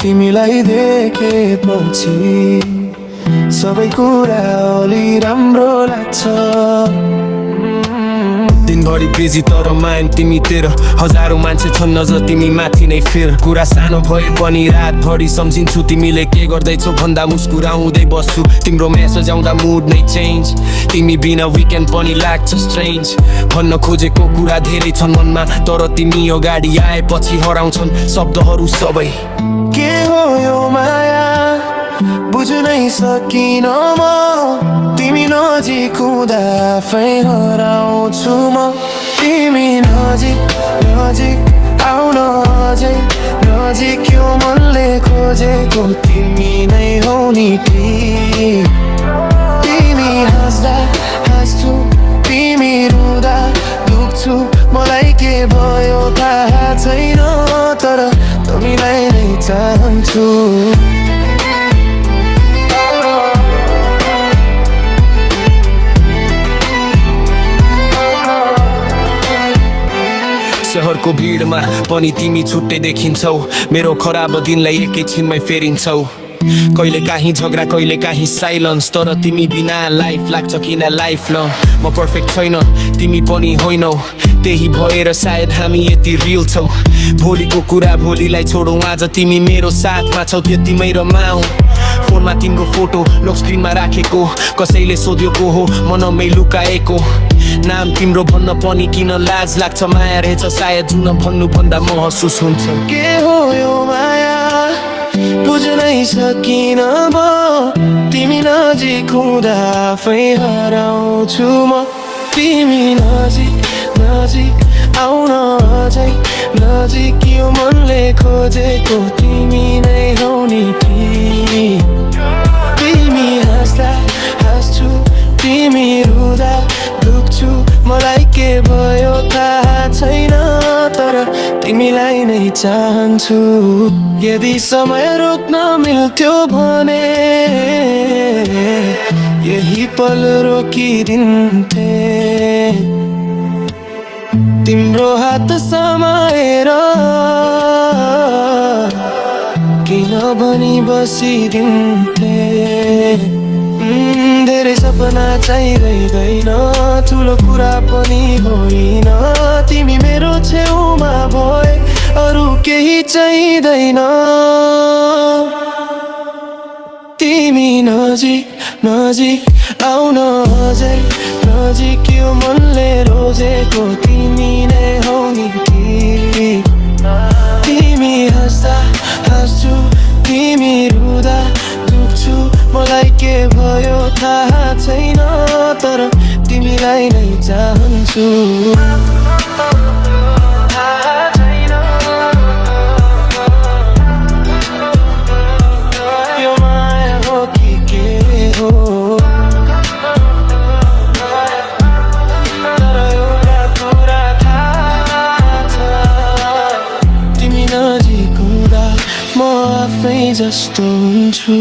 तिमीलाई देखेपछि सबै कुरा अलि राम्रो लाग्छ। दिनभरि बिजी तर माइन तिमी तेरो, हजारौं मान्छे छन् नजर तिमी माथि नै फेर। कुरा सानो भए पनि रातभरि सम्झिन्छु, तिमीले के गर्दैछौ भन्दा मुस्कुराउँदै बस्छु। तिम्रो मेसेज आउँदा मुड नै चेन्ज, तिमी बिना विकेन्ड पनि लाग्छ स्ट्रेन्ज। भन्न खोजेको कुरा धेरै छन् मनमा, तर तिमी अगाडि आएपछि हराउँछन् शब्दहरू सबै। के हो यो माया बुझ्नै सकिन म, तिमी नजिक हुँदा आफै हराउँछु म। तिमी नजिक नजिक आउन अझै नजिक, यो मनले खोजेको तिमी नै हौ नि ठीक। तिमी हाँस्दा हाँस्छु, तिमी रुँदा दुख्छु, मलाई के भयो थाहा छैन, तर तिमीलाई नै चाहन्छु। शहरको भिडमा पनि तिमी छुट्टै देखिन्छौ, मेरो खराब दिनलाई एकैछिनमै फेरिन्छौ। कहिले काहीँ झगडा कहिले काहीँ साइलेन्स, तर तिमी बिना लाइफ लाग्छ किन लाइफ ल। म पर्फेक्ट छैन तिमी पनि होइनौ, त्यही भएर सायद हामी यति रियल छौ। भोलिको कुरा भोलिलाई छोडौँ, आज तिमी मेरो साथमा छौ त्यतिमै रमाऊ। फोनमा तिम्रो फोटो लक स्क्रिनमा राखेको, कसैले सोध्यो को हो मनमै लुकाएको। नाम तिम्रो भन्न पनि किन लाज लाग्छ, माया रहेछ सायद जुन भन्नु भन्दा महसुस हुन्छ। के हो यो माया बुझ्नै सकिन म, तिमी नजिक हुँदा आफै हराउँछु म। तिमी नजिक नजिक आउन अझै नजिक, यो मनले खोजेको तिमी नै हौ नि ठीक। तिमी हाँस्दा हाँस्छु, तिमी रुँदा दुख्छु, मलाई के भयो थाहा छैन, तर तिमीलाई नै चाहन्छु। यदि समय रोक्न मिल्थ्यो भने यही पल रोकिदिन्थे, तिम्रो हात समाएर किन भनी बसिदिन्थे। धेरै सपना चाहिँदैन, ठुलो कुरा पनि होइन, तिमी मेरो छेउमा भए अरू केही चाहिँदैन। तिमी नजिक नजिक आउन अझै नजिक, यो मनले रोजेको तिमी नै हौ नि ठीक। तिमी हाँस्दा हाँस्छु, तिमी रुँदा दुख्छु, मलाई के भयो थाहा छैन, तर तिमीलाई नै चाहन्छु। यो माया हो कि के हो, तर एउटा कुरा थाहा छ, तिमी नजिक हुँदा म आफै जस्तो हुन्छु।